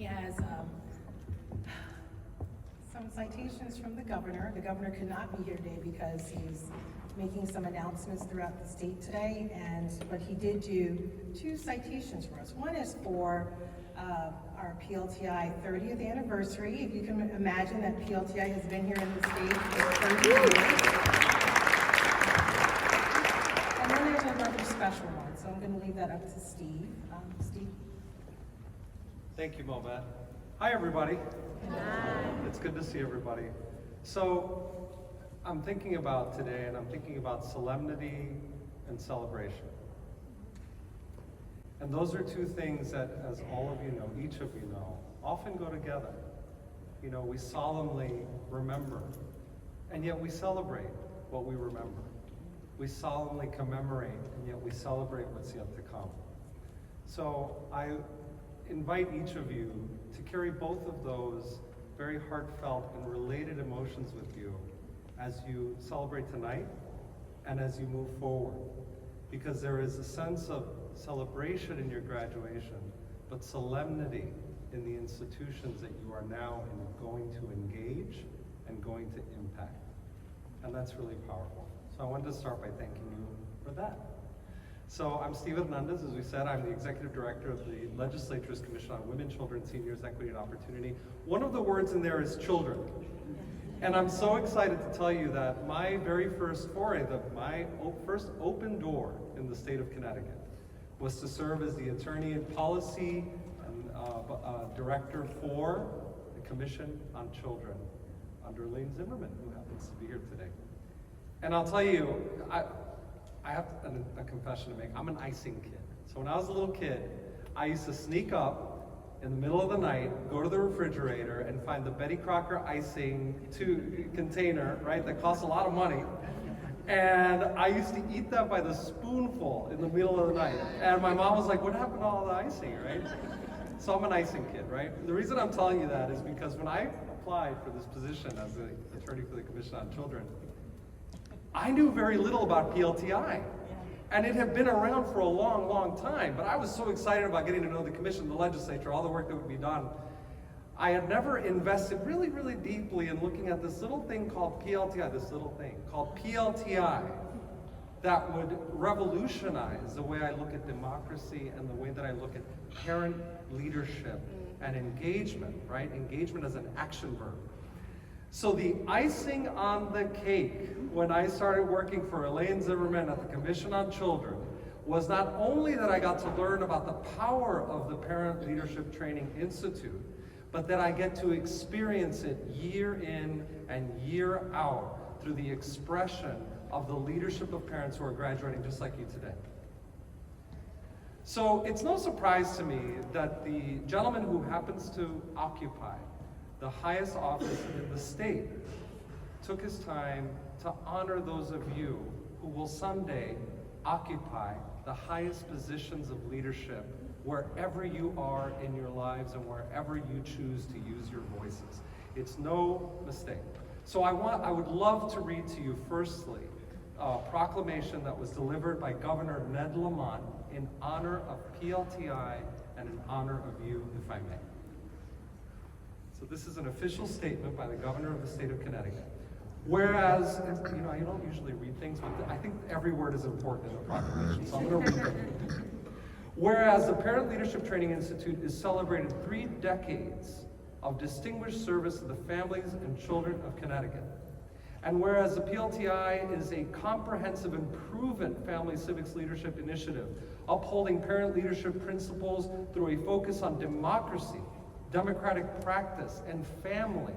He has some citations from the governor. The governor could not be here today because he's making some announcements throughout the state today, but he did do 2 citations for us. One is for our PLTI 30th anniversary. If you can imagine that PLTI has been here in the state for 30 years. And then there's another special one, so I'm going to leave that up to Steve. Steve? Thank you, Mobette. Hi, everybody. Hi. It's good to see everybody. So, I'm thinking about today, and I'm thinking about solemnity and celebration. And those are 2 things that, as all of you know, each of you know, often go together. You know, we solemnly remember, and yet we celebrate what we remember. We solemnly commemorate, and yet we celebrate what's yet to come. So I invite each of you to carry both of those very heartfelt and related emotions with you as you celebrate tonight and as you move forward. Because there is a sense of celebration in your graduation, but solemnity in the institutions that you are now going to engage and going to impact. And that's really powerful. So I wanted to start by thanking you for that. So I'm Steve Hernandez. As we said, I'm the Executive Director of the Legislature's Commission on Women, Children, Seniors, Equity, and Opportunity. One of the words in there is children. And I'm so excited to tell you that my very first foray, my first open door in the state of Connecticut was to serve as the Attorney and Policy and Director for the Commission on Children under Elaine Zimmerman, who happens to be here today. And I'll tell you, I have a confession to make. I'm an icing kid. So when I was a little kid, I used to sneak up in the middle of the night, go to the refrigerator and find the Betty Crocker icing container, right, that costs a lot of money. And I used to eat that by the spoonful in the middle of the night. And my mom was like, what happened to all the icing, right? So I'm an icing kid, right? The reason I'm telling you that is because when I applied for this position as the attorney for the Commission on Children, I knew very little about PLTI. And it had been around for a long, long time, but I was so excited about getting to know the commission, the legislature, all the work that would be done. I had never invested really, really deeply in looking at this little thing called PLTI, that would revolutionize the way I look at democracy and the way that I look at parent leadership and engagement, right? Engagement as an action verb. So the icing on the cake when I started working for Elaine Zimmerman at the Commission on Children was not only that I got to learn about the power of the Parent Leadership Training Institute, but that I get to experience it year in and year out through the expression of the leadership of parents who are graduating just like you today. So it's no surprise to me that the gentleman who happens to occupy the highest office in the state took his time to honor those of you who will someday occupy the highest positions of leadership wherever you are in your lives and wherever you choose to use your voices. It's no mistake. So I would love to read to you firstly a proclamation that was delivered by Governor Ned Lamont in honor of PLTI and in honor of you, if I may. So this is an official statement by the governor of the state of Connecticut. Whereas, you know, I don't usually read things, but I think every word is important in the proclamation, so I'm going to read it. Whereas the Parent Leadership Training Institute is celebrated 3 decades of distinguished service to the families and children of Connecticut. And whereas the PLTI is a comprehensive and proven family civics leadership initiative, upholding parent leadership principles through a focus on democracy, democratic practice, and family.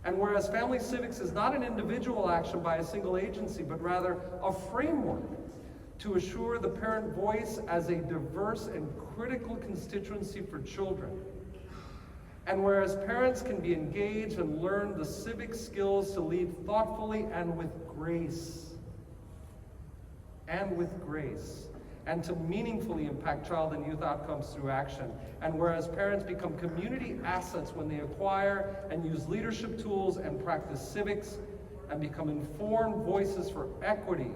And whereas family civics is not an individual action by a single agency, but rather a framework to assure the parent voice as a diverse and critical constituency for children. And whereas parents can be engaged and learn the civic skills to lead thoughtfully and with grace, and to meaningfully impact child and youth outcomes through action. And whereas parents become community assets when they acquire and use leadership tools and practice civics and become informed voices for equity,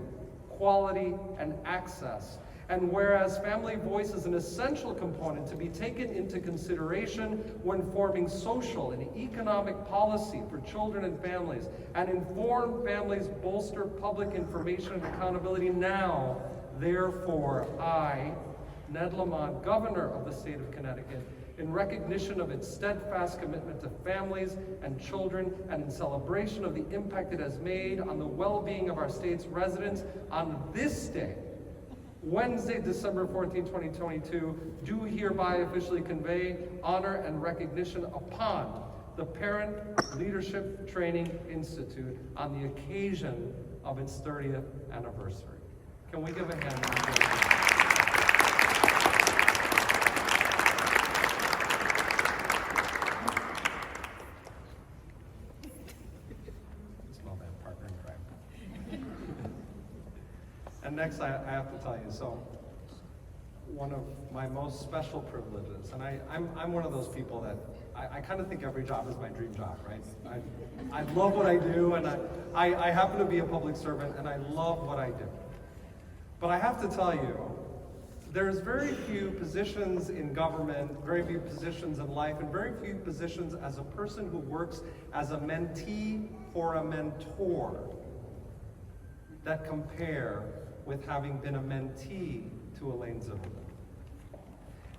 quality, and access. And whereas family voice is an essential component to be taken into consideration when forming social and economic policy for children and families, and informed families bolster public information and accountability now, therefore, I, Ned Lamont, Governor of the state of Connecticut, in recognition of its steadfast commitment to families and children, and in celebration of the impact it has made on the well-being of our state's residents, on this day, Wednesday, December 14, 2022, do hereby officially convey honor and recognition upon the Parent Leadership Training Institute on the occasion of its 30th anniversary. Can we give a hand? And next, I have to tell you, so one of my most special privileges, and I'm one of those people that I kind of think every job is my dream job, right? I love what I do, and I happen to be a public servant, and I love what I do. But I have to tell you, there's very few positions in government, very few positions in life, and very few positions as a person who works as a mentee or a mentor that compare with having been a mentee to Elaine Zimmerman.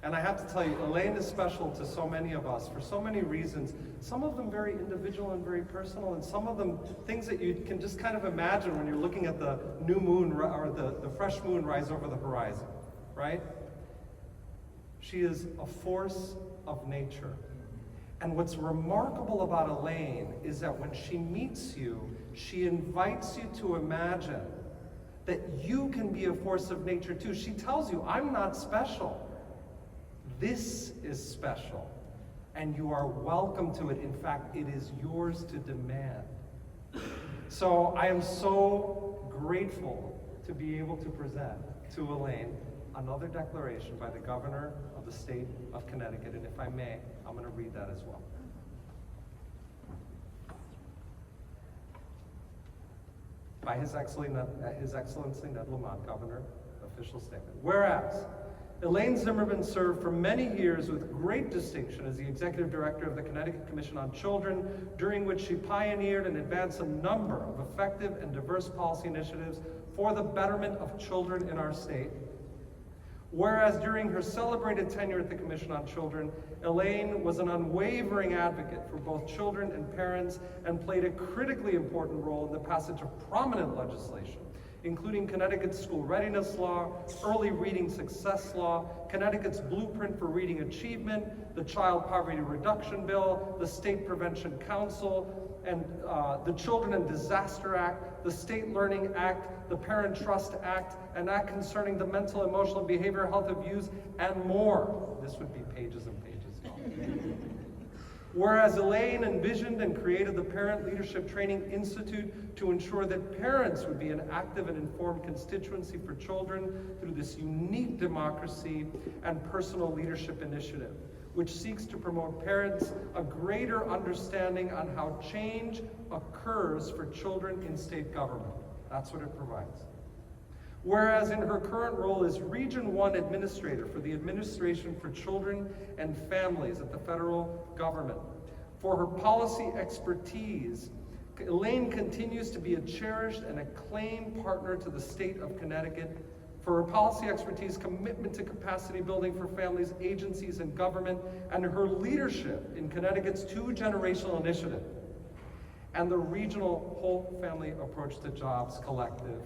And I have to tell you, Elaine is special to so many of us for so many reasons, some of them very individual and very personal, and some of them things that you can just kind of imagine when you're looking at the new moon or the fresh moon rise over the horizon, right? She is a force of nature. And what's remarkable about Elaine is that when she meets you, she invites you to imagine that you can be a force of nature too. She tells you, I'm not special. This is special. And you are welcome to it. In fact, it is yours to demand. So I am so grateful to be able to present to Elaine another declaration by the Governor of the state of Connecticut. And if I may, I'm going to read that as well. By His Excellency Ned Lamont, Governor, official statement. Whereas, Elaine Zimmerman served for many years with great distinction as the Executive Director of the Connecticut Commission on Children, during which she pioneered and advanced a number of effective and diverse policy initiatives for the betterment of children in our state. Whereas during her celebrated tenure at the Commission on Children, Elaine was an unwavering advocate for both children and parents and played a critically important role in the passage of prominent legislation, including Connecticut's School Readiness Law, Early Reading Success Law, Connecticut's Blueprint for Reading Achievement, the Child Poverty Reduction Bill, the State Prevention Council, and the Children and Disaster Act, the State Learning Act, the Parent Trust Act, an act concerning the mental, emotional, and behavioral health of youth, and more. This would be pages and pages long. Whereas Elaine envisioned and created the Parent Leadership Training Institute to ensure that parents would be an active and informed constituency for children through this unique democracy and personal leadership initiative, which seeks to promote parents a greater understanding on how change occurs for children in state government. That's what it provides. Whereas in her current role as Region 1 Administrator for the Administration for Children and Families at the federal government, for her policy expertise, Elaine continues to be a cherished and acclaimed partner to the state of Connecticut. For her policy expertise, commitment to capacity building for families, agencies, and government, and her leadership in Connecticut's 2-generational initiative, and the regional whole family approach to jobs collective.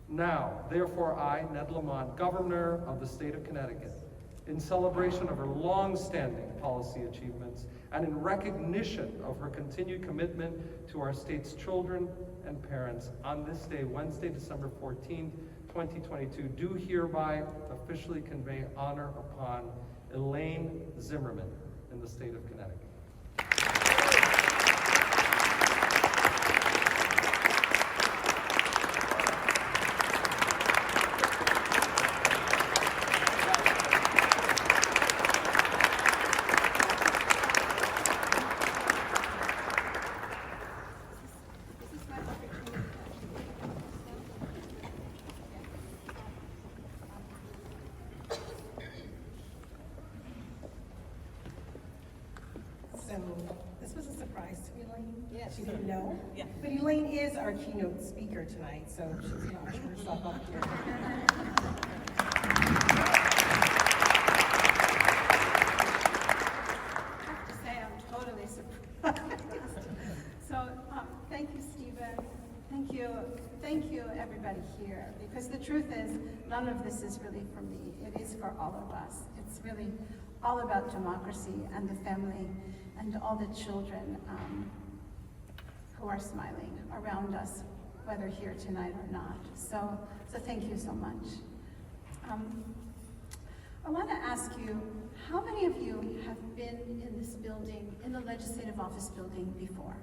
Now, therefore, I, Ned Lamont, Governor of the state of Connecticut, in celebration of her long-standing policy achievements and in recognition of her continued commitment to our state's children and parents, on this day, Wednesday, December 14th, 2022, do hereby officially convey honor upon Elaine Zimmerman in the state of Connecticut. surprise to Elaine. Yes. She didn't know. Yeah. But Elaine is our keynote speaker tonight, so she's going to usher herself up here. I have to say, I'm totally surprised. So, thank you, Stephen. Thank you, everybody here. Because the truth is, none of this is really for me. It is for all of us. It's really all about democracy and the family and all the children who are smiling around us, whether here tonight or not. So thank you so much. I want to ask you, how many of you have been in this building, in the Legislative Office building before?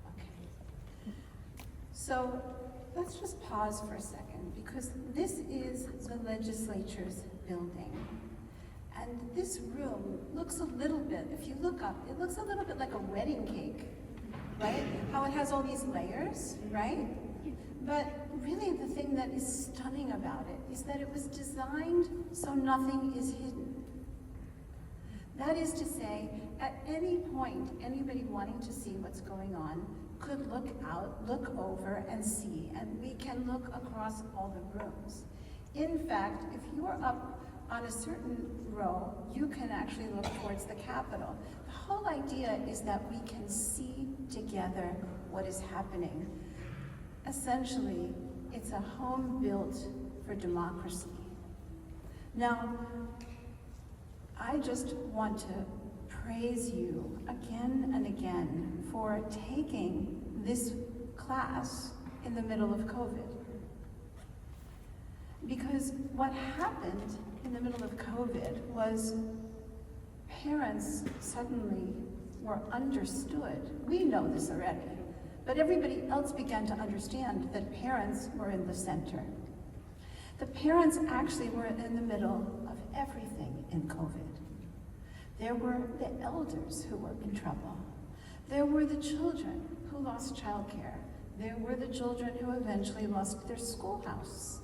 Okay. So let's just pause for a second, because this is the legislature's building. And this room looks a little bit, if you look up, it looks a little bit like a wedding cake, right? How it has all these layers, right? But really the thing that is stunning about it is that it was designed so nothing is hidden. That is to say, at any point, anybody wanting to see what's going on could look out, look over and see, and we can look across all the rooms. In fact, if you're up on a certain row, you can actually look towards the Capitol. The whole idea is that we can see together what is happening. Essentially, it's a home built for democracy. Now, I just want to praise you again and again for taking this class in the middle of COVID. Because what happened in the middle of COVID was parents suddenly were understood. We know this already. But everybody else began to understand that parents were in the center. The parents actually were in the middle of everything in COVID. There were the elders who were in trouble. There were the children who lost childcare. There were the children who eventually lost their schoolhouse.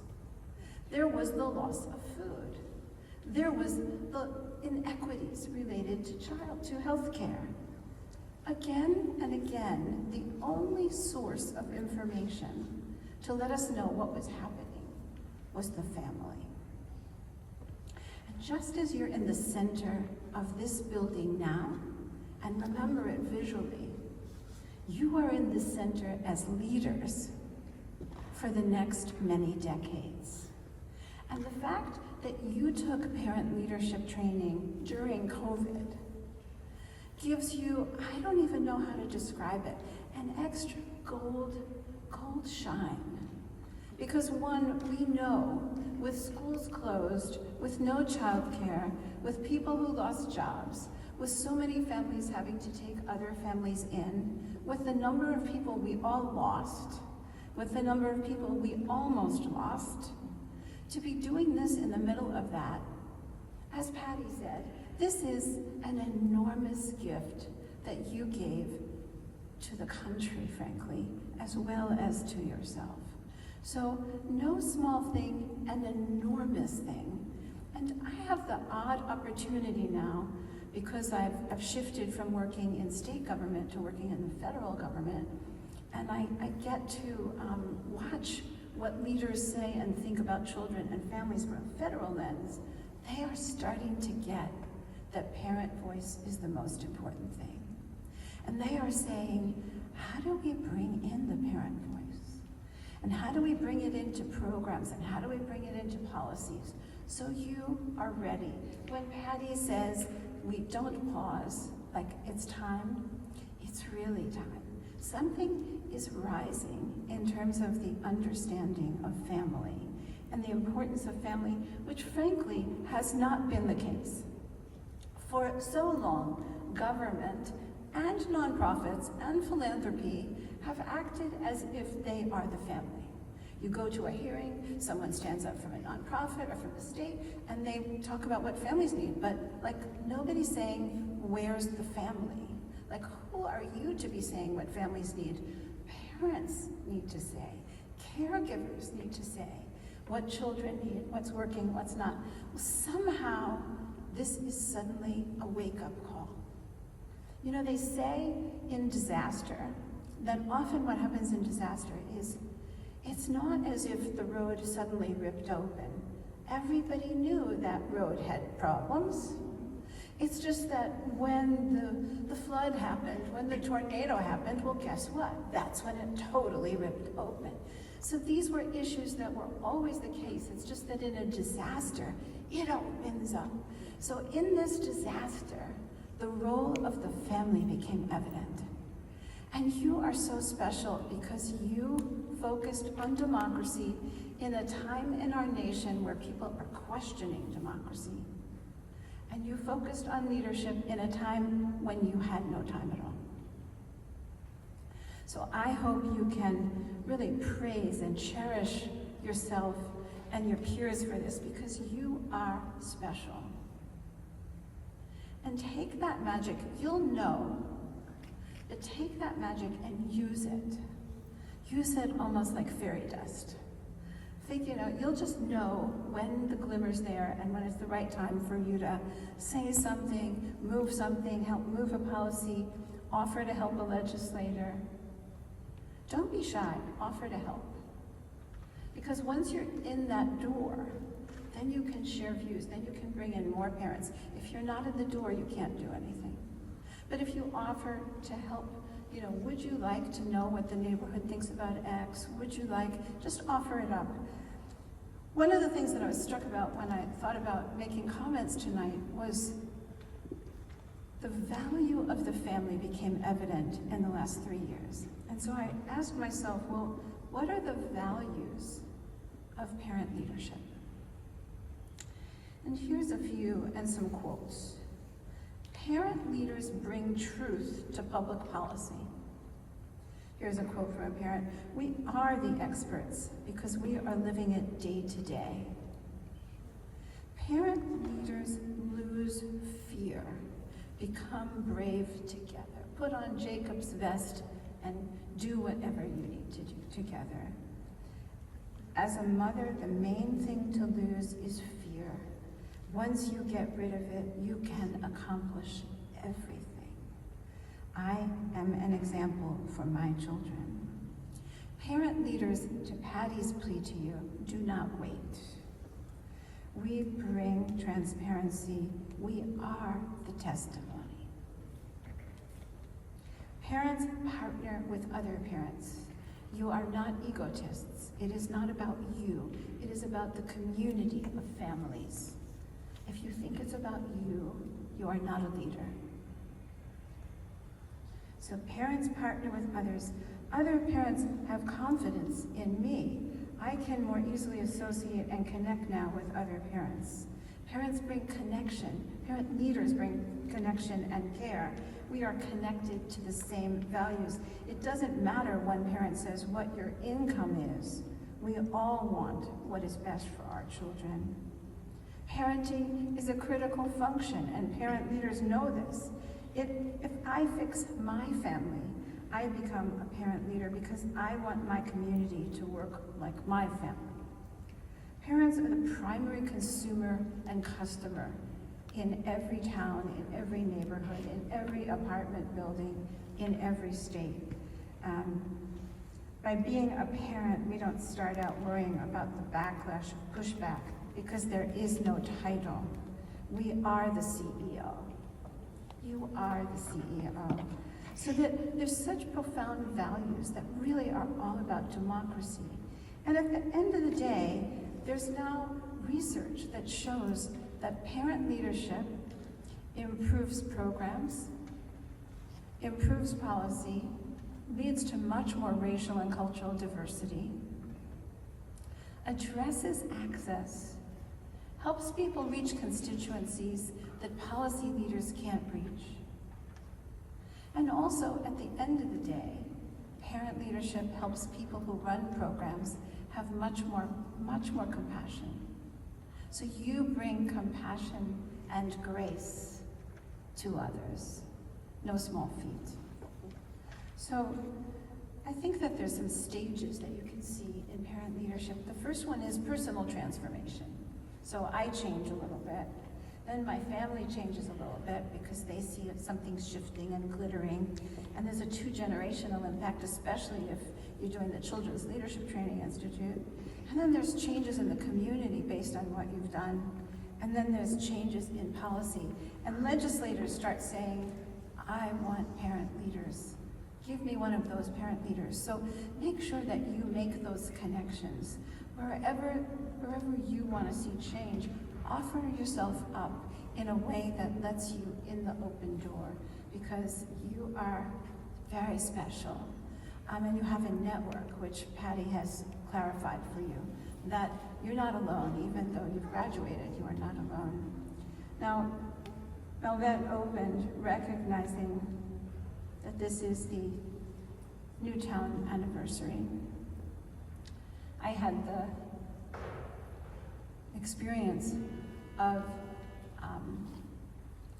There was the loss of food. There was the inequities related to health care. Again and again, the only source of information to let us know what was happening was the family. And just as you're in the center of this building now, and remember it visually, you are in the center as leaders for the next many decades. And the fact that you took parent leadership training during COVID gives you, I don't even know how to describe it, an extra gold shine. Because one, we know with schools closed, with no childcare, with people who lost jobs, with so many families having to take other families in, with the number of people we all lost, with the number of people we almost lost, to be doing this in the middle of that, as Patty said, this is an enormous gift that you gave to the country, frankly, as well as to yourself. So no small thing, an enormous thing. And I have the odd opportunity now, because I've shifted from working in state government to working in the federal government, and I get to watch what leaders say and think about children and families from a federal lens. They are starting to get that parent voice is the most important thing. And they are saying, how do we bring in the parent voice? And how do we bring it into programs? And how do we bring it into policies? So you are ready. When Patty says, we don't pause, like it's time, it's really time. Something is rising in terms of the understanding of family and the importance of family, which frankly has not been the case. For so long, government and nonprofits and philanthropy have acted as if they are the family. You go to a hearing, someone stands up from a nonprofit or from the state, and they talk about what families need, but like nobody's saying, where's the family? Like, who are you to be saying what families need? Parents need to say, caregivers need to say what children need, what's working, what's not. Well, somehow this is suddenly a wake-up call. You know, they say in disaster that often what happens in disaster is it's not as if the road suddenly ripped open. Everybody knew that road had problems. It's just that when the flood happened, when the tornado happened, well, guess what? That's when it totally ripped open. So these were issues that were always the case. It's just that in a disaster, it opens up. So in this disaster, the role of the family became evident. And you are so special because you focused on democracy in a time in our nation where people are questioning democracy. And you focused on leadership in a time when you had no time at all. So I hope you can really praise and cherish yourself and your peers for this because you are special. And take that magic, you'll know, but take that magic and use it. Use it almost like fairy dust. You know, you'll just know when the glimmer's there and when it's the right time for you to say something, help move a policy, offer to help a legislator. Don't be shy, offer to help. Because once you're in that door, then you can share views, then you can bring in more parents. If you're not in the door, you can't do anything. But if you offer to help, you know, would you like to know what the neighborhood thinks about X? Would you like, just offer it up. One of the things that I was struck about when I thought about making comments tonight was the value of the family became evident in the last 3 years. And so I asked myself, well, what are the values of parent leadership? And here's a few and some quotes. Parent leaders bring truth to public policy. Here's a quote from a parent. We are the experts because we are living it day to day. Parent leaders lose fear, become brave together. Put on Jacob's vest and do whatever you need to do together. As a mother, the main thing to lose is fear. Once you get rid of it, you can accomplish everything. I am an example for my children. Parent leaders, to Patty's plea to you, do not wait. We bring transparency. We are the testimony. Parents partner with other parents. You are not egotists. It is not about you. It is about the community of families. If you think it's about you, you are not a leader. So parents partner with others. Other parents have confidence in me. I can more easily associate and connect now with other parents. Parents bring connection. Parent leaders bring connection and care. We are connected to the same values. It doesn't matter one parent says what your income is. We all want what is best for our children. Parenting is a critical function, and parent leaders know this. If I fix my family, I become a parent leader because I want my community to work like my family. Parents are the primary consumer and customer in every town, in every neighborhood, in every apartment building, in every state. By being a parent, we don't start out worrying about the backlash, pushback, because there is no title. We are the CEO. You are the CEO. So that there's such profound values that really are all about democracy. And at the end of the day, there's now research that shows that parent leadership improves programs, improves policy, leads to much more racial and cultural diversity, addresses access, helps people reach constituencies that policy leaders can't reach. And also, at the end of the day, parent leadership helps people who run programs have much more compassion. So you bring compassion and grace to others. No small feat. So I think that there's some stages that you can see in parent leadership. The first one is personal transformation. So I change a little bit. Then my family changes a little bit because they see something shifting and glittering. And there's a 2-generational impact, especially if you're doing the Children's Leadership Training Institute. And then there's changes in the community based on what you've done. And then there's changes in policy. And legislators start saying, I want parent leaders. Give me one of those parent leaders. So make sure that you make those connections. Wherever you want to see change, offer yourself up in a way that lets you in the open door, because you are very special. And you have a network, which Patty has clarified for you, that you're not alone. Even though you've graduated, you are not alone. Now, Melvette opened recognizing that this is the Newtown anniversary. I had the experience of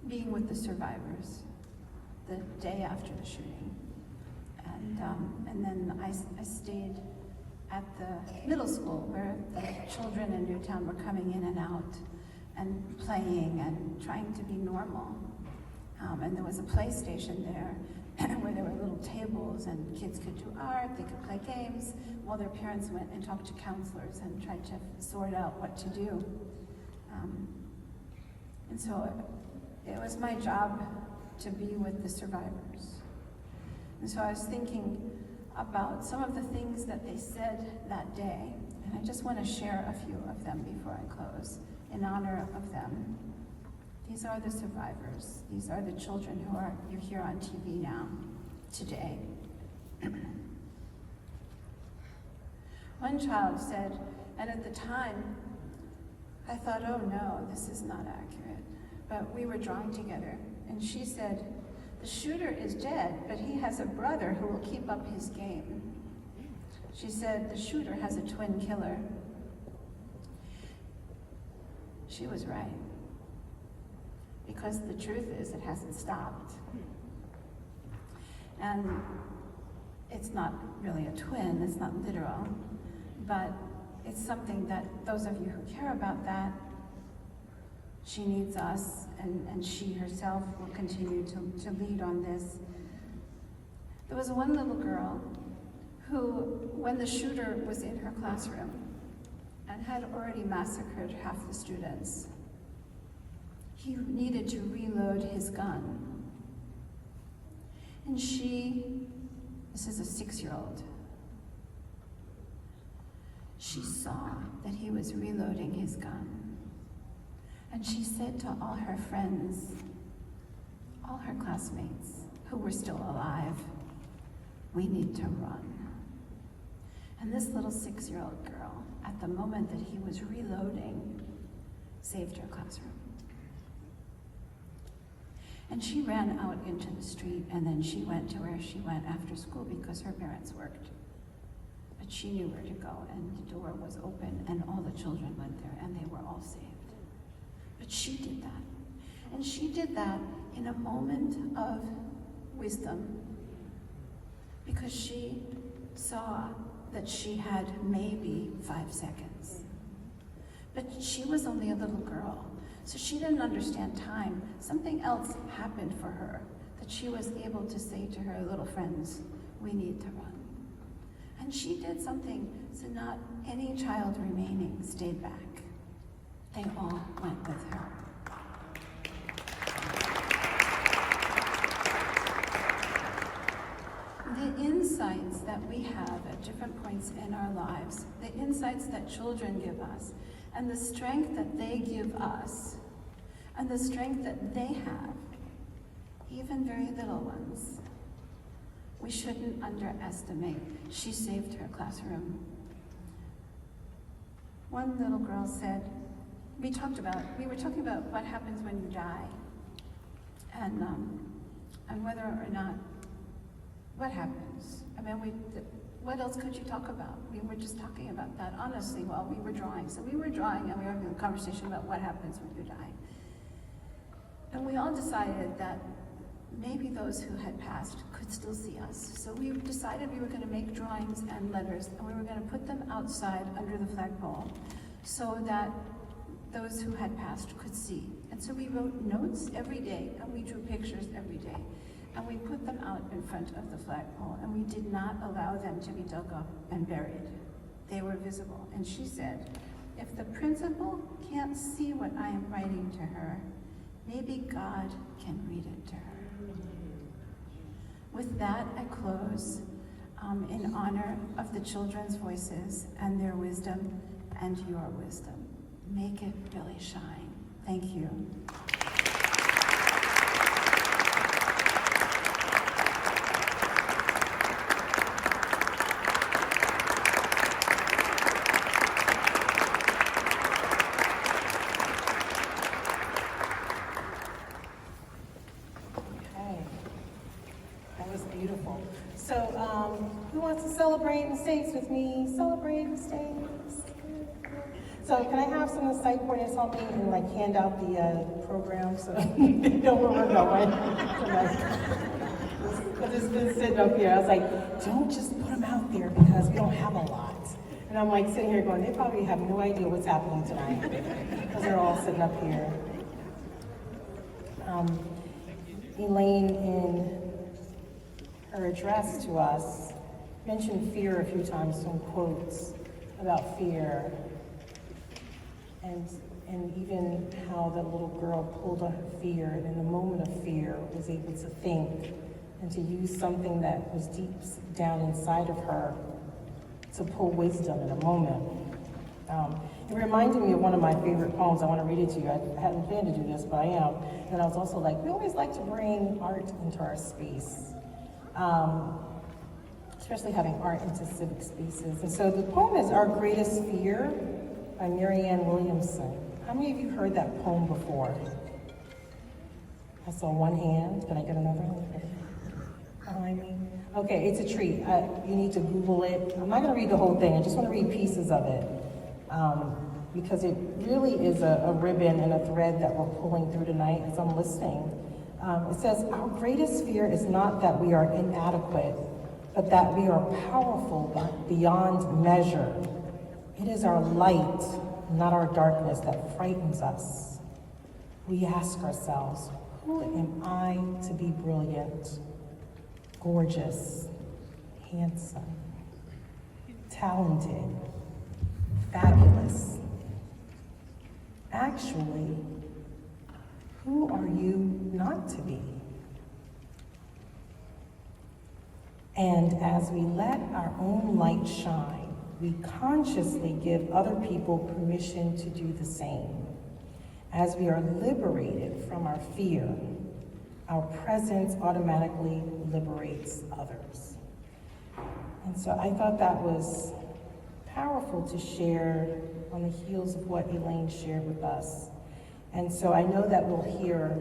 being with the survivors the day after the shooting. And then I stayed at the middle school where the children in Newtown were coming in and out and playing and trying to be normal. And there was a PlayStation there where there were little tables and kids could do art, they could play games, while their parents went and talked to counselors and tried to sort out what to do. And so it was my job to be with the survivors. And so I was thinking about some of the things that they said that day, and I just want to share a few of them before I close, in honor of them. These are the survivors. These are the children who are you're here on TV now, today. One child said, and at the time, I thought, oh no, this is not accurate. But we were drawing together, and she said, the shooter is dead, but he has a brother who will keep up his game. She said, the shooter has a twin killer. She was right. Because the truth is, it hasn't stopped. And it's not really a twin, it's not literal, but it's something that those of you who care about that, she needs us, and she herself will continue to lead on this. There was one little girl who, when the shooter was in her classroom and had already massacred half the students, he needed to reload his gun. And this is a 6-year-old, she saw that he was reloading his gun. And she said to all her friends, all her classmates who were still alive, we need to run. And this little 6-year-old girl, at the moment that he was reloading, saved her classroom. And she ran out into the street, and then she went to where she went after school because her parents worked. But she knew where to go, and the door was open, and all the children went there, and they were all saved. But she did that. And she did that in a moment of wisdom, because she saw that she had maybe 5 seconds. But she was only a little girl, so she didn't understand time. Something else happened for her, that she was able to say to her little friends, we need to run. And she did something, so not any child remaining stayed back. They all went with her. The insights that we have at different points in our lives, the insights that children give us, and the strength that they give us, and the strength that they have, even very little ones, we shouldn't underestimate. She saved her classroom. One little girl said, we were talking about what happens when you die, and whether or not, what happens? I mean, what else could you talk about? We were just talking about that, honestly, while we were drawing. So we were drawing, and we were having a conversation about what happens when you die. And we all decided that maybe those who had passed could still see us. So we decided we were going to make drawings and letters, and we were going to put them outside under the flagpole so that those who had passed could see. And so we wrote notes every day, and we drew pictures every day. And we put them out in front of the flagpole, and we did not allow them to be dug up and buried. They were visible. And she said, if the principal can't see what I am writing to her, maybe God can read it to her. With that, I close in honor of the children's voices and their wisdom and your wisdom. Make it really shine. Thank you. Beautiful. So, who wants to celebrate mistakes with me? Celebrate mistakes. So, can I have some of the site pointers help me and like hand out the program so they know where we're going tonight? Because it's been sitting up here. I was like, don't just put them out there because we don't have a lot. And I'm like sitting here going, they probably have no idea what's happening tonight because they're all sitting up here. Elaine, in her address to us, mentioned fear a few times, some quotes about fear, and even how the little girl pulled on her fear, and in the moment of fear was able to think and to use something that was deep down inside of her to pull wisdom in a moment. It reminded me of one of my favorite poems. I want to read it to you. I hadn't planned to do this, but I am. And I was also like, we always like to bring art into our space. Especially having art into civic spaces. And so the poem is Our Greatest Fear by Marianne Williamson. How many of you heard that poem before? I saw one hand. Can I get another one? Behind me? Okay, it's a treat. You need to Google it. I'm not going to read the whole thing. I just want to read pieces of it. Because it really is a ribbon and a thread that we're pulling through tonight as I'm listening. It says, our greatest fear is not that we are inadequate, but that we are powerful beyond measure. It is our light, not our darkness, that frightens us. We ask ourselves, who am I to be brilliant, gorgeous, handsome, talented, fabulous? Actually, who are you not to be? And as we let our own light shine, we consciously give other people permission to do the same. As we are liberated from our fear, our presence automatically liberates others. And so I thought that was powerful to share on the heels of what Elaine shared with us. And so I know that we'll hear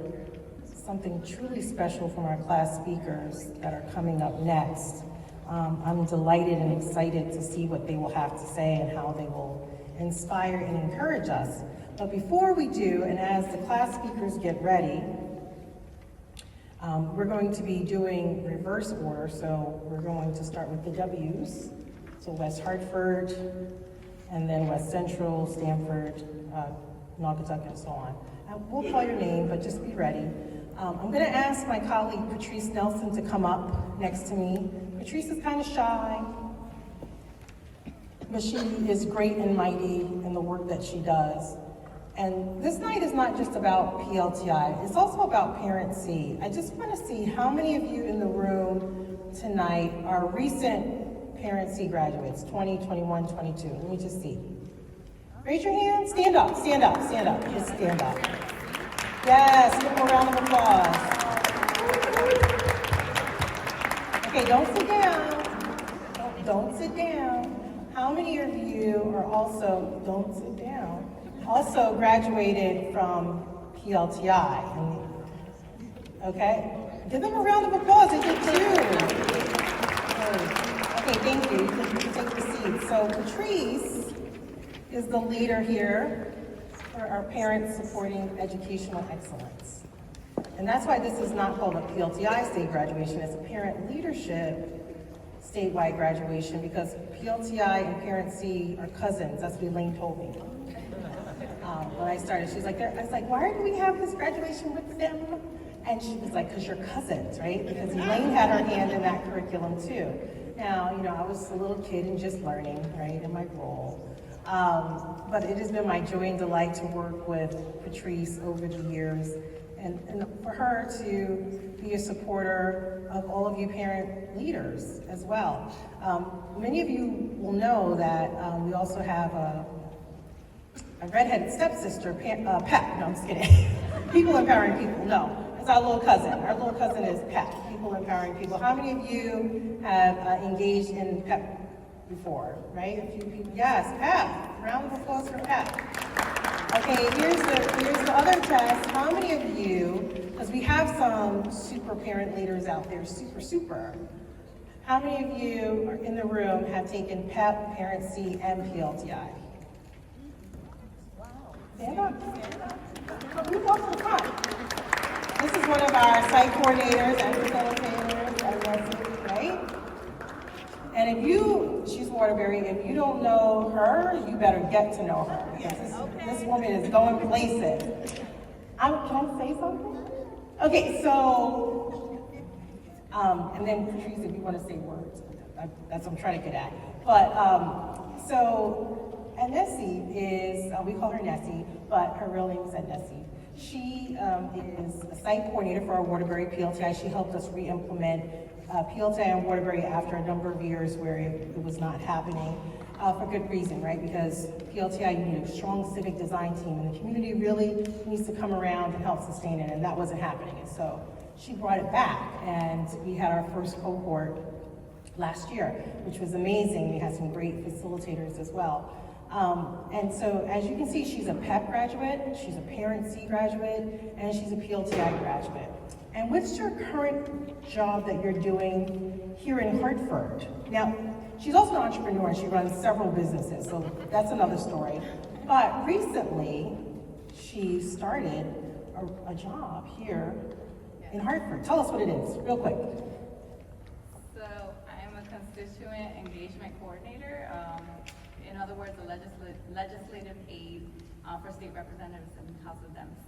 something truly special from our class speakers that are coming up next. I'm delighted and excited to see what they will have to say and how they will inspire and encourage us. But before we do, and as the class speakers get ready, we're going to be doing reverse order. So we're going to start with the W's. So West Hartford, and then West Central, Stanford, Naugatuck, and so on. We'll call your name, but just be ready. I'm going to ask my colleague Patrice Nelson to come up next to me. Patrice is kind of shy, but she is great and mighty in the work that she does. And this night is not just about PLTI, it's also about Parent C. I just want to see how many of you in the room tonight are recent Parent C graduates, 20, 21, 22. Let me just see. Raise your hand. Stand up, stand up, stand up. Just stand up. Yes, give them a round of applause. Okay, don't sit down. Don't sit down. How many of you are also, don't sit down, also graduated from PLTI? Okay, give them a round of applause. They did too. Okay, thank you. You can take your seats. So Patrice is the leader here for our Parents Supporting Educational Excellence. And that's why this is not called a PLTI state graduation, it's a parent leadership statewide graduation, because PLTI and Parent C are cousins, that's what Elaine told me. when I started. She was like, I was like, why do we have this graduation with them? And she was like, because you're cousins, right? Because Elaine had her hand in that curriculum too. Now, you know, I was a little kid and just learning, right, in my role. But it has been my joy and delight to work with Patrice over the years, and for her to be a supporter of all of you parent leaders as well. Many of you will know that we also have a redheaded stepsister, Pep. No, I'm just kidding. People empowering people, no. It's our little cousin. Our little cousin is Pep, People Empowering People. How many of you have engaged in Pep before, right? A few people, yes, Pep. Round of applause for Pep. Okay, here's the other test. How many of you, because we have some super parent leaders out there, super. How many of you are in the room have taken PEP, Parent C, and PLTI? Stand up. You walk to the front. This is one of our site coordinators and facilitators, right? And if you, she's Waterbury, if you don't know her, you better get to know her. Because this woman is going places. Can I say something? Okay, so, and then Patrice, if you want to say words, that's what I'm trying to get at. But, and Nessie is, we call her Nessie, but her real name is Nessie. She is a site coordinator for our Waterbury PLTI. She helped us re-implement PLTI in Waterbury after a number of years where it was not happening for good reason, right? Because PLTI, you need a strong civic design team, and the community really needs to come around and help sustain it, and that wasn't happening. And so she brought it back, and we had our first cohort last year, which was amazing. We had some great facilitators as well. And so, as you can see, she's a PEP graduate, she's a Parent C graduate, and she's a PLTI graduate. And what's your current job that you're doing here in Hartford? Now, she's also an entrepreneur, she runs several businesses, so that's another story. But recently, she started a job here in Hartford. Tell us what it is, real quick. So, I am a constituent engagement coordinator. In other words, a legislative aide for state representatives in the House of Dems.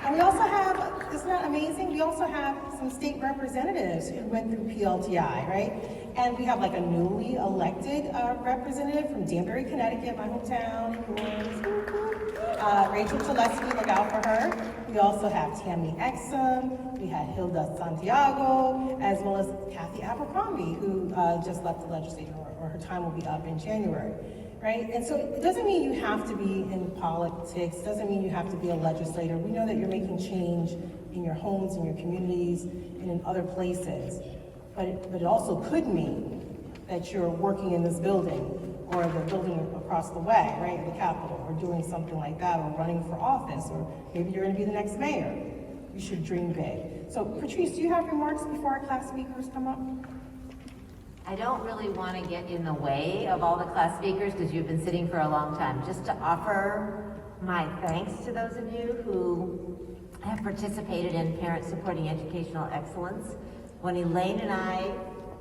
And we also have, isn't that amazing? We also have some state representatives who went through PLTI, right? And we have like a newly elected representative from Danbury, Connecticut, my hometown, Rachel Gillespie, look out for her. We also have Tammy Exum, we had Hilda Santiago, as well as Kathy Abercrombie, who just left the legislature, or her time will be up in January, right? And so it doesn't mean you have to be in politics, doesn't mean you have to be a legislator. We know that you're making change in your homes, in your communities, and in other places. But it also could mean that you're working in this building, or the building across the way, right, the Capitol, or doing something like that, or running for office, or maybe you're gonna be the next mayor. You should dream big. So Patrice, do you have remarks before our class speakers come up? I don't really want to get in the way of all the class speakers because you've been sitting for a long time. Just to offer my thanks to those of you who have participated in Parent Supporting Educational Excellence. When Elaine and I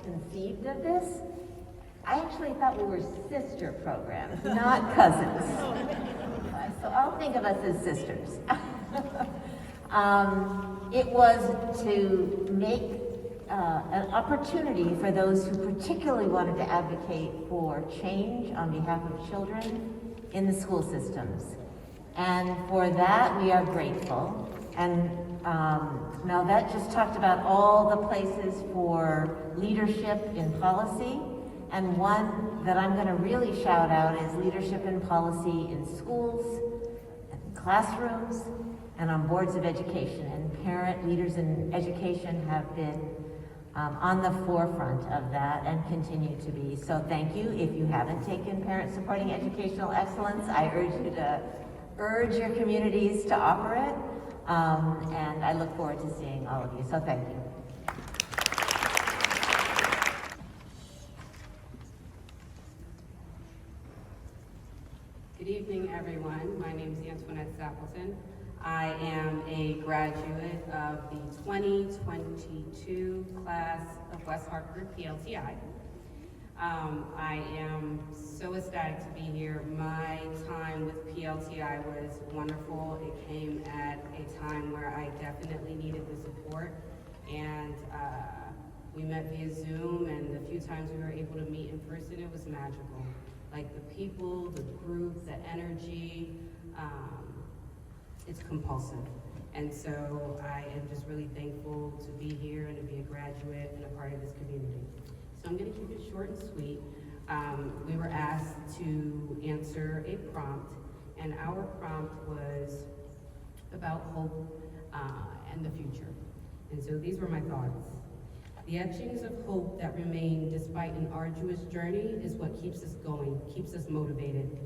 conceived of this, I actually thought we were sister programs, not cousins. So I'll think of us as sisters. It was to make an opportunity for those who particularly wanted to advocate for change on behalf of children in the school systems. And for that, we are grateful. And Malvette just talked about all the places for leadership in policy. And one that I'm going to really shout out is leadership in policy in schools, and classrooms, and on boards of education. And parent leaders in education have been on the forefront of that and continue to be. So thank you. If you haven't taken Parent Supporting Educational Excellence, I urge you to urge your communities to offer it. And I look forward to seeing all of you. So thank you. Good evening, everyone. My name is Antoinette Stapleton. I am a graduate of the 2022 class of West Hartford PLTI. I am so ecstatic to be here. My time with PLTI was wonderful. It came at a time where I definitely needed the support, and we met via Zoom, and the few times we were able to meet in person, it was magical. Like the people, the group, the energy, it's compulsive. And so I am just really thankful to be here and to be a graduate and a part of this community. So I'm gonna keep it short and sweet. We were asked to answer a prompt, and our prompt was about hope and the future. And so these were my thoughts. The etchings of hope that remain despite an arduous journey is what keeps us going, keeps us motivated.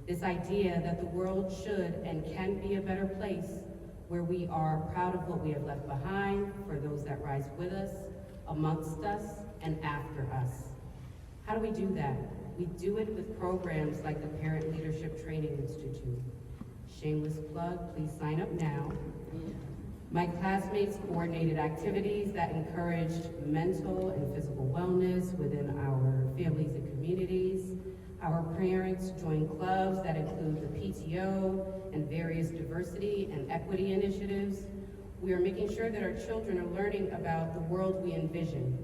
This idea that the world should and can be a better place where we are proud of what we have left behind for those that rise with us, amongst us, and after us. How do we do that? We do it with programs like the Parent Leadership Training Institute. Shameless plug, please sign up now. My classmates coordinated activities that encouraged mental and physical wellness within our families and communities. Our parents joined clubs that include the PTO and various diversity and equity initiatives. We are making sure that our children are learning about the world we envision,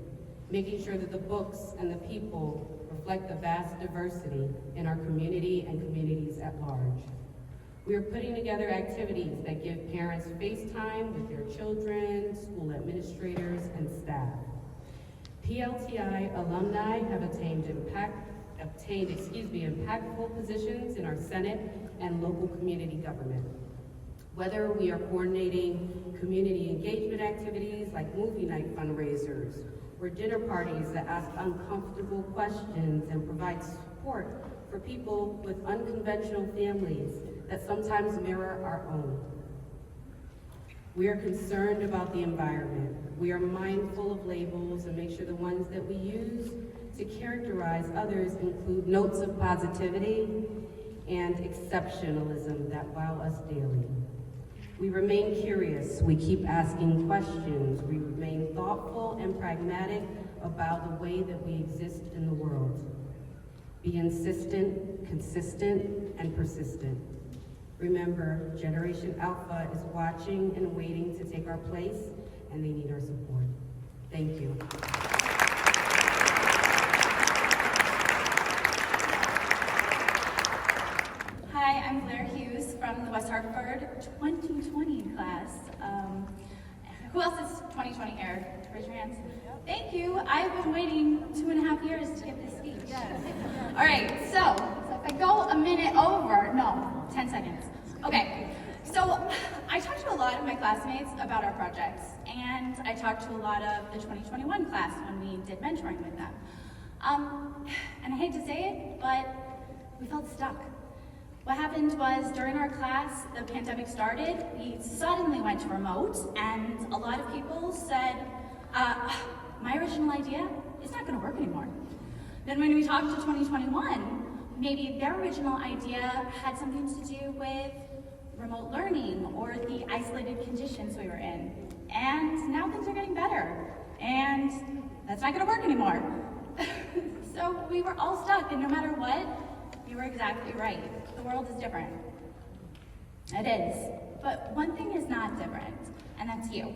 making sure that the books and the people reflect the vast diversity in our community and communities at large. We are putting together activities that give parents face time with their children, school administrators, and staff. PLTI alumni have obtained impactful positions in our Senate and local community government. Whether we are coordinating community engagement activities like movie night fundraisers or dinner parties that ask uncomfortable questions and provide support for people with unconventional families that sometimes mirror our own. We are concerned about the environment. We are mindful of labels and make sure the ones that we use to characterize others include notes of positivity and exceptionalism that wow us daily. We remain curious, we keep asking questions, we remain thoughtful and pragmatic about the way that we exist in the world. Be insistent, consistent, and persistent. Remember, Generation Alpha is watching and waiting to take our place, and they need our support. Thank you. Hi, I'm Blair Hughes from the West Hartford 2020 class. Who else is 2020 here? Raise your hands. Thank you. I've been waiting 2.5 years to get this speech. All right, so if I go a minute over, no, 10 seconds. Okay, so I talked to a lot of my classmates about our projects, and I talked to a lot of the 2021 class when we did mentoring with them. And I hate to say it, but we felt stuck. What happened was during our class, the pandemic started, we suddenly went to remote, and a lot of people said, my original idea is not gonna work anymore. Then when we talked to 2021, maybe their original idea had something to do with remote learning or the isolated conditions we were in. And now things are getting better, and that's not gonna work anymore. So we were all stuck, and no matter what, you were exactly right. The world is different. It is. But one thing is not different, and that's you.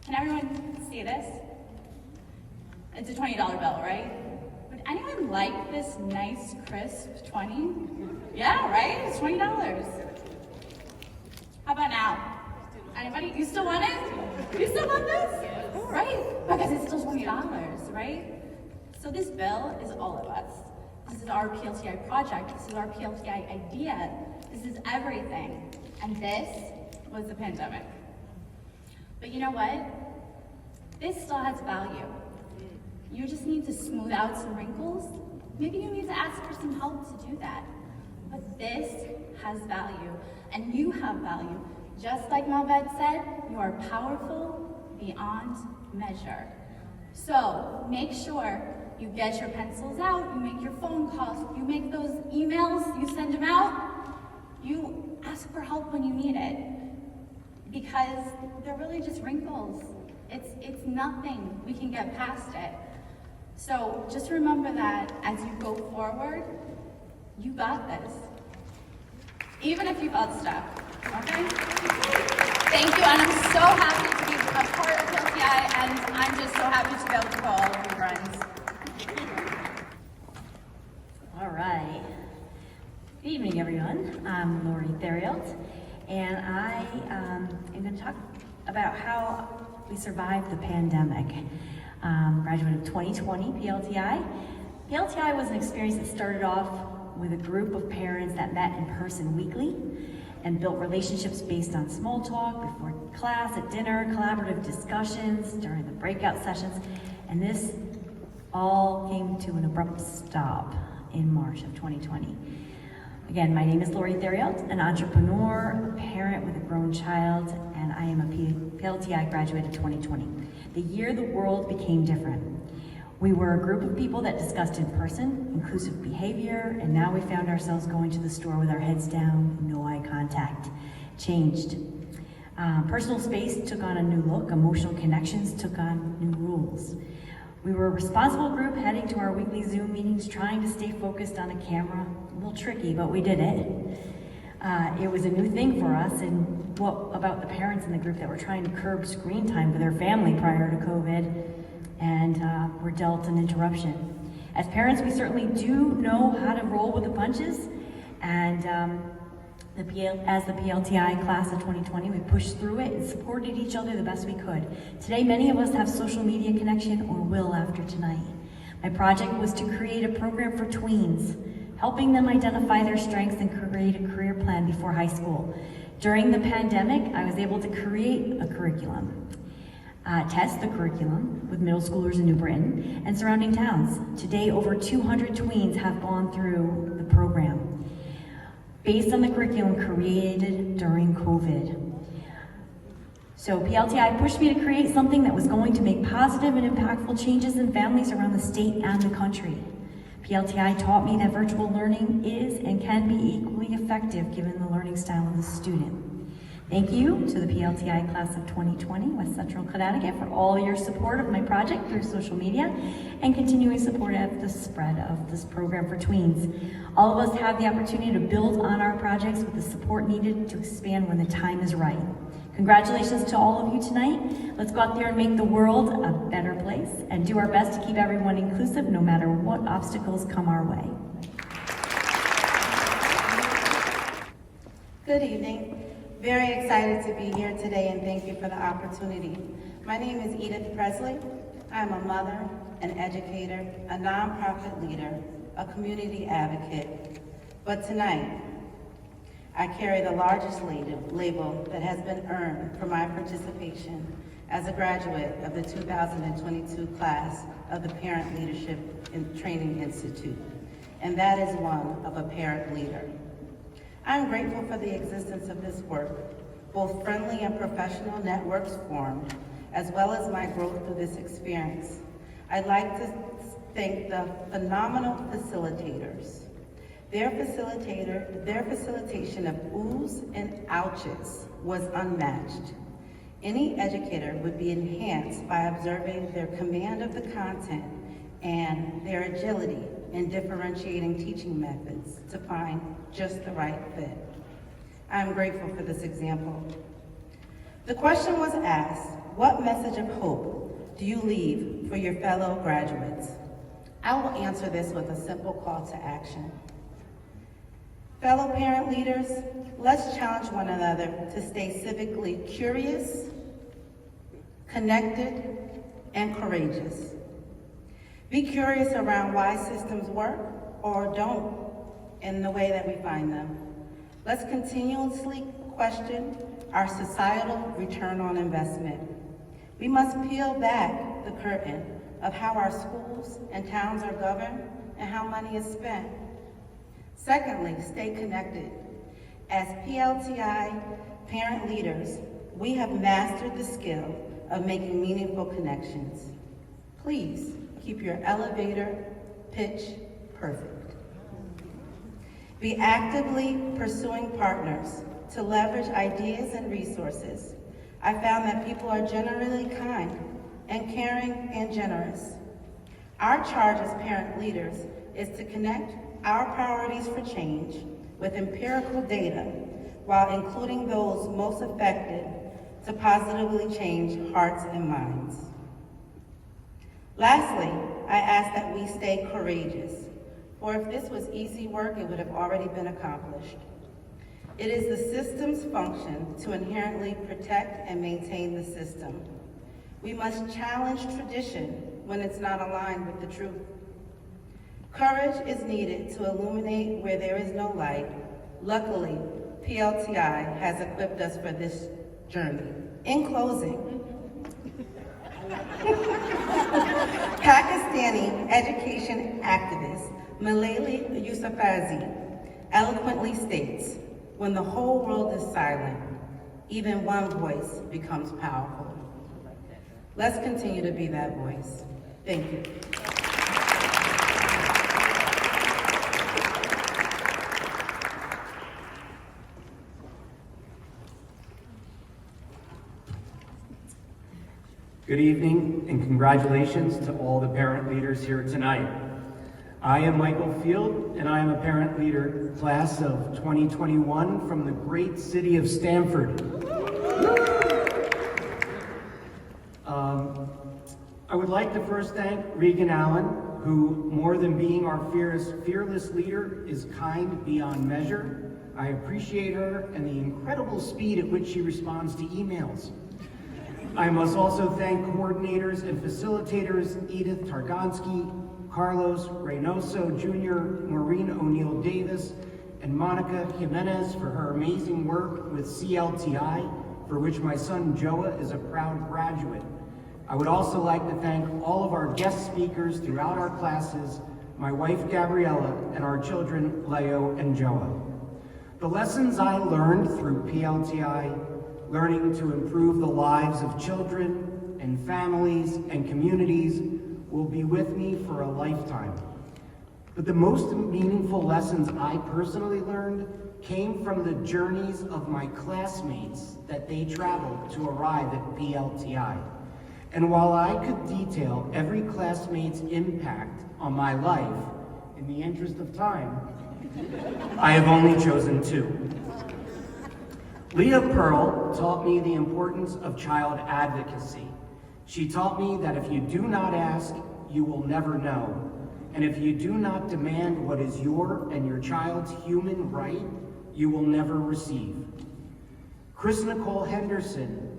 Can everyone see this? It's a $20 bill, right? Would anyone like this nice, crisp 20? Yeah, right? It's $20. How about now? Anybody? You still want it? You still want this? Right? Because it's still $20, right? So this bill is all of us. This is our PLTI project. This is our PLTI idea. This is everything. And this was the pandemic. But you know what? This still has value. You just need to smooth out some wrinkles. Maybe you need to ask for some help to do that. But this has value, and you have value. Just like Malved said, you are powerful beyond measure. So make sure you get your pencils out, you make your phone calls, you make those emails, you send them out, you ask for help when you need it. Because they're really just wrinkles. It's nothing. We can get past it. So just remember that as you go forward, you got this. Even if you felt stuck, okay? Thank you, and I'm so happy to be a part of PLTI, and I'm just so happy to be able to call all of my friends. All right. Good evening, everyone. I'm Lori Theriot, and I am going to talk about how we survived the pandemic. Graduate of 2020 PLTI. PLTI was an experience that started off with a group of parents that met in person weekly and built relationships based on small talk before class, at dinner, collaborative discussions, during the breakout sessions, and this all came to an abrupt stop in March of 2020. Again, my name is Lori Theriot, an entrepreneur, a parent with a grown child, and I am a PLTI graduate of 2020. The year the world became different. We were a group of people that discussed in person, inclusive behavior, and now we found ourselves going to the store with our heads down, no eye contact. Changed. Personal space took on a new look, emotional connections took on new rules. We were a responsible group heading to our weekly Zoom meetings, trying to stay focused on a camera. A little tricky, but we did it. It was a new thing for us, and what about the parents in the group that were trying to curb screen time for their family prior to COVID, and were dealt an interruption. As parents, we certainly do know how to roll with the punches, and as the PLTI class of 2020, we pushed through it and supported each other the best we could. Today, many of us have social media connection or will after tonight. My project was to create a program for tweens, helping them identify their strengths and create a career plan before high school. During the pandemic, I was able to create a curriculum, test the curriculum with middle schoolers in New Britain and surrounding towns. Today, over 200 tweens have gone through the program based on the curriculum created during COVID. So PLTI pushed me to create something that was going to make positive and impactful changes in families around the state and the country. PLTI taught me that virtual learning is and can be equally effective given the learning style of the student. Thank you to the PLTI class of 2020, West Central Connecticut, for all your support of my project through social media and continuing support of the spread of this program for tweens. All of us have the opportunity to build on our projects with the support needed to expand when the time is right. Congratulations to all of you tonight. Let's go out there and make the world a better place and do our best to keep everyone inclusive no matter what obstacles come our way. Good evening. Very excited to be here today and thank you for the opportunity. My name is Edith Presley. I'm a mother, an educator, a nonprofit leader, a community advocate. But tonight, I carry the largest label that has been earned for my participation as a graduate of the 2022 class of the Parent Leadership and Training Institute, and that is one of a parent leader. I'm grateful for the existence of this work, both friendly and professional networks formed, as well as my growth through this experience. I'd like to thank the phenomenal facilitators. Their facilitation of oohs and ouches was unmatched. Any educator would be enhanced by observing their command of the content and their agility in differentiating teaching methods to find just the right fit. I'm grateful for this example. The question was asked, what message of hope do you leave for your fellow graduates? I will answer this with a simple call to action. Fellow parent leaders, let's challenge one another to stay civically curious, connected, and courageous. Be curious around why systems work or don't in the way that we find them. Let's continuously question our societal return on investment. We must peel back the curtain of how our schools and towns are governed and how money is spent. Secondly, stay connected. As PLTI parent leaders, we have mastered the skill of making meaningful connections. Please keep your elevator pitch perfect. Be actively pursuing partners to leverage ideas and resources. I found that people are generally kind and caring and generous. Our charge as parent leaders is to connect our priorities for change with empirical data while including those most affected to positively change hearts and minds. Lastly, I ask that we stay courageous, for if this was easy work, it would have already been accomplished. It is the system's function to inherently protect and maintain the system. We must challenge tradition when it's not aligned with the truth. Courage is needed to illuminate where there is no light. Luckily, PLTI has equipped us for this journey. In closing, Pakistani education activist Malala Yousafzai eloquently states, "When the whole world is silent, even one voice becomes powerful." Let's continue to be that voice. Thank you. Good evening and congratulations to all the parent leaders here tonight. I am Michael Field and I am a parent leader, class of 2021 from the great city of Stamford. I would like to first thank Regan Allen, who, more than being our fearless leader, is kind beyond measure. I appreciate her and the incredible speed at which she responds to emails. I must also thank coordinators and facilitators Edith Targonsky, Carlos Reynoso Jr., Maureen O'Neill Davis, and Monica Jimenez for her amazing work with CLTI, for which my son Joa is a proud graduate. I would also like to thank all of our guest speakers throughout our classes, my wife Gabriella, and our children Leo and Joa. The lessons I learned through PLTI, learning to improve the lives of children and families and communities, will be with me for a lifetime. But the most meaningful lessons I personally learned came from the journeys of my classmates that they traveled to arrive at PLTI. And while I could detail every classmate's impact on my life, in the interest of time, I have only chosen two. Leah Pearl taught me the importance of child advocacy. She taught me that if you do not ask, you will never know. And if you do not demand what is your and your child's human right, you will never receive. Chris Nicole Henderson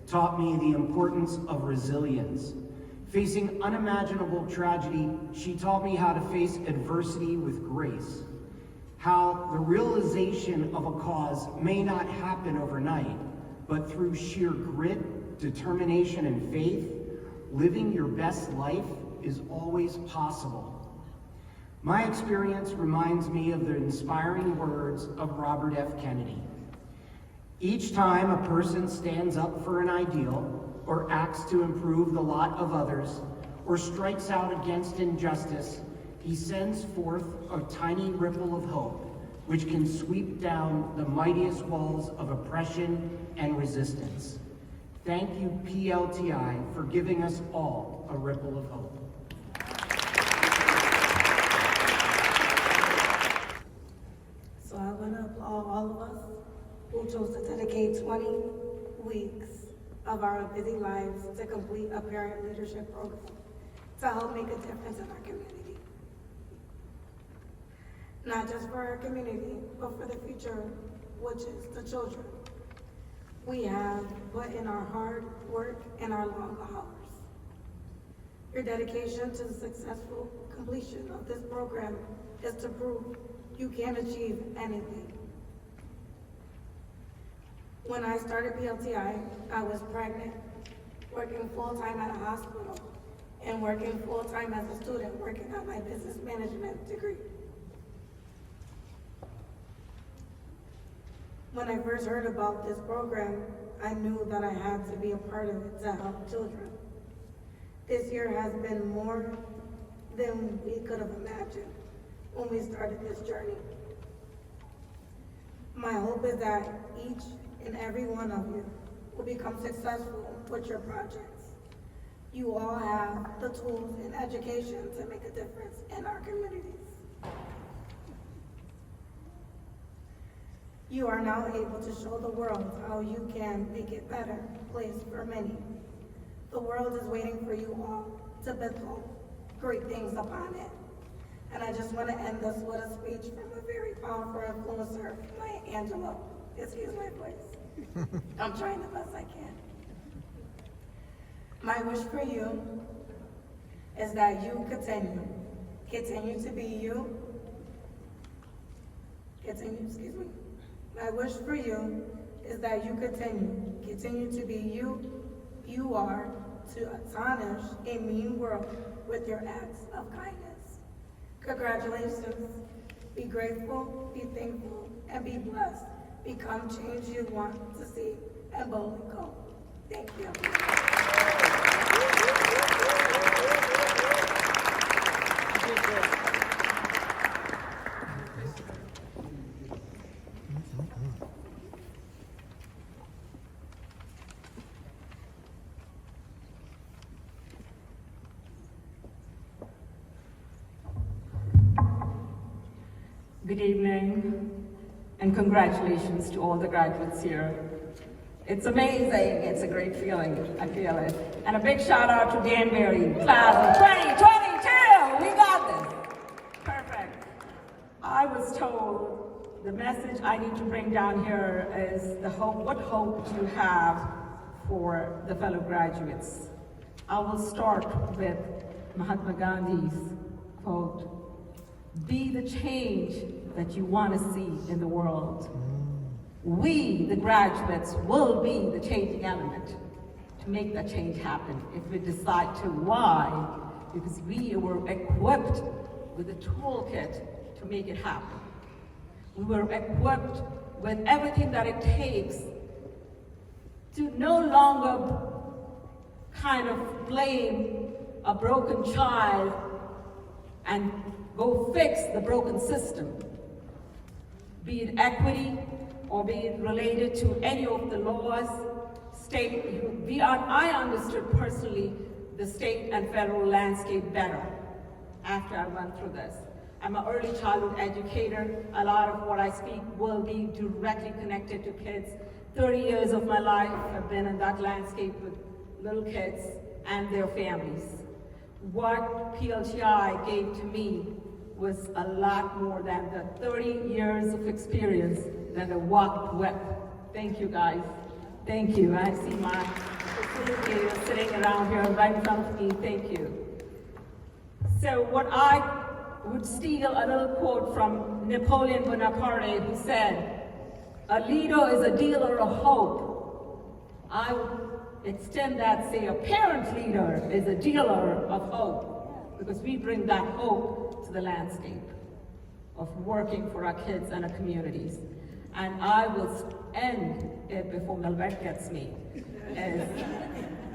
taught me the importance of resilience. Facing unimaginable tragedy, she taught me how to face adversity with grace. How the realization of a cause may not happen overnight, but through sheer grit, determination, and faith, living your best life is always possible. My experience reminds me of the inspiring words of Robert F. Kennedy. Each time a person stands up for an ideal, or acts to improve the lot of others, or strikes out against injustice, he sends forth a tiny ripple of hope, which can sweep down the mightiest walls of oppression and resistance. Thank you, PLTI, for giving us all a ripple of hope. So I want to applaud all of us who chose to dedicate 20 weeks of our busy lives to complete a parent leadership program to help make a difference in our community. Not just for our community, but for the future, which is the children. We have put in our hard work and our long hours. Your dedication to the successful completion of this program is to prove you can achieve anything. When I started PLTI, I was pregnant, working full-time at a hospital, and working full-time as a student, working on my business management degree. When I first heard about this program, I knew that I had to be a part of it to help children. This year has been more than we could have imagined when we started this journey. My hope is that each and every one of you will become successful with your projects. You all have the tools and education to make a difference in our communities. You are now able to show the world how you can make it a better place for many. The world is waiting for you all to build great things upon it. And I just want to end this with a speech from a very powerful influencer, Maya Angelou. Excuse my voice. I'm trying the best I can. My wish for you is that you continue to be you. My wish for you is that you continue to be you are, to astonish a mean world with your acts of kindness. Congratulations. Be grateful, be thankful, and be blessed. Become change you want to see and boldly go. Thank you. Good evening, and congratulations to all the graduates here. It's amazing, it's a great feeling, I feel it. And a big shout out to Danbury, class of 2022, we got this. Perfect. I was told the message I need to bring down here is the hope, what hope do you have for the fellow graduates? I will start with Mahatma Gandhi's quote, "Be the change that you want to see in the world." We, the graduates, will be the changing element to make that change happen if we decide to. Why? Because we were equipped with a toolkit to make it happen. We were equipped with everything that it takes to no longer kind of blame a broken child and go fix the broken system, be it equity or be it related to any of the laws, I understood personally the state and federal landscape better after I went through this. I'm an early childhood educator. A lot of what I speak will be directly connected to kids. 30 years of my life have been in that landscape with little kids and their families. What PLTI gave to me was a lot more than the 30 years of experience that I walked with. Thank you, guys. Thank you. I see my facilitators sitting around here right in front of me. Thank you. So what I would steal a little quote from Napoleon Bonaparte, who said, "A leader is a dealer of hope." I would extend that, say a parent leader is a dealer of hope, because we bring that hope to the landscape of working for our kids and our communities. And I will end it before Melvette gets me,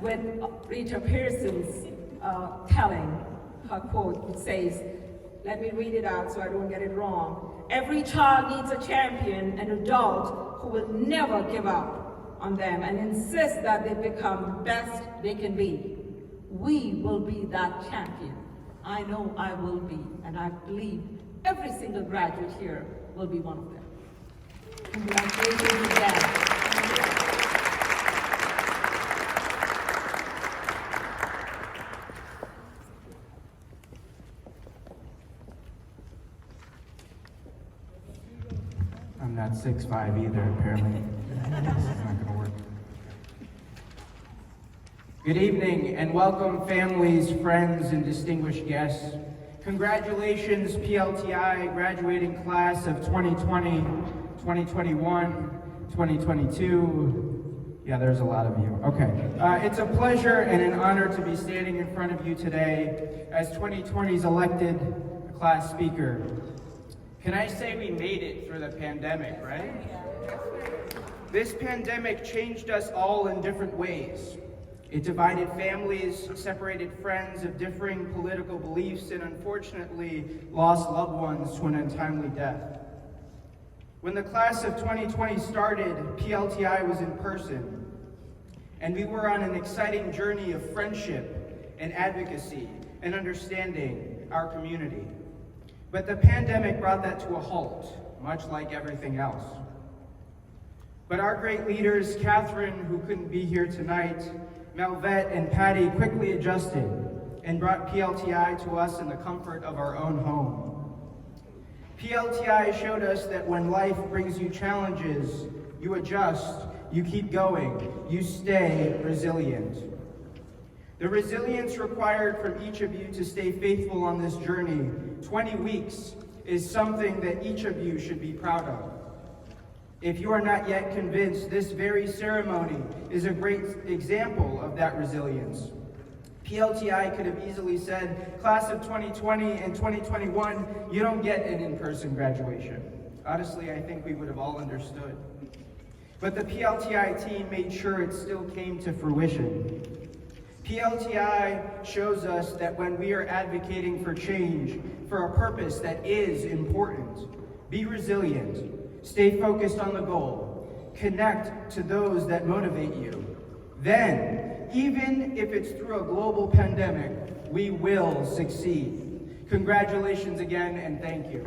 with Rita Pearson's telling her quote, which says, let me read it out so I don't get it wrong. "Every child needs a champion, an adult who will never give up on them and insist that they become the best they can be. We will be that champion. I know I will be, and I believe every single graduate here will be one of them." Congratulations again. I'm not 6'5" either, apparently. This is not gonna work. Good evening and welcome families, friends, and distinguished guests. Congratulations, PLTI graduating class of 2020, 2021, 2022. Yeah, there's a lot of you. Okay. It's a pleasure and an honor to be standing in front of you today as 2020's elected class speaker. Can I say we made it through the pandemic, right? This pandemic changed us all in different ways. It divided families, separated friends of differing political beliefs, and unfortunately lost loved ones to an untimely death. When the class of 2020 started, PLTI was in person, and we were on an exciting journey of friendship, and advocacy and understanding our community. But the pandemic brought that to a halt, much like everything else. But our great leaders, Catherine, who couldn't be here tonight, Melvette, and Patty quickly adjusted and brought PLTI to us in the comfort of our own home. PLTI showed us that when life brings you challenges, you adjust, you keep going, you stay resilient. The resilience required from each of you to stay faithful on this journey, 20 weeks, is something that each of you should be proud of. If you are not yet convinced, this very ceremony is a great example of that resilience. PLTI could have easily said, class of 2020 and 2021, you don't get an in-person graduation. Honestly, I think we would have all understood. But the PLTI team made sure it still came to fruition. PLTI shows us that when we are advocating for change, for a purpose that is important, be resilient, stay focused on the goal, connect to those that motivate you. Then, even if it's through a global pandemic, we will succeed. Congratulations again, and thank you.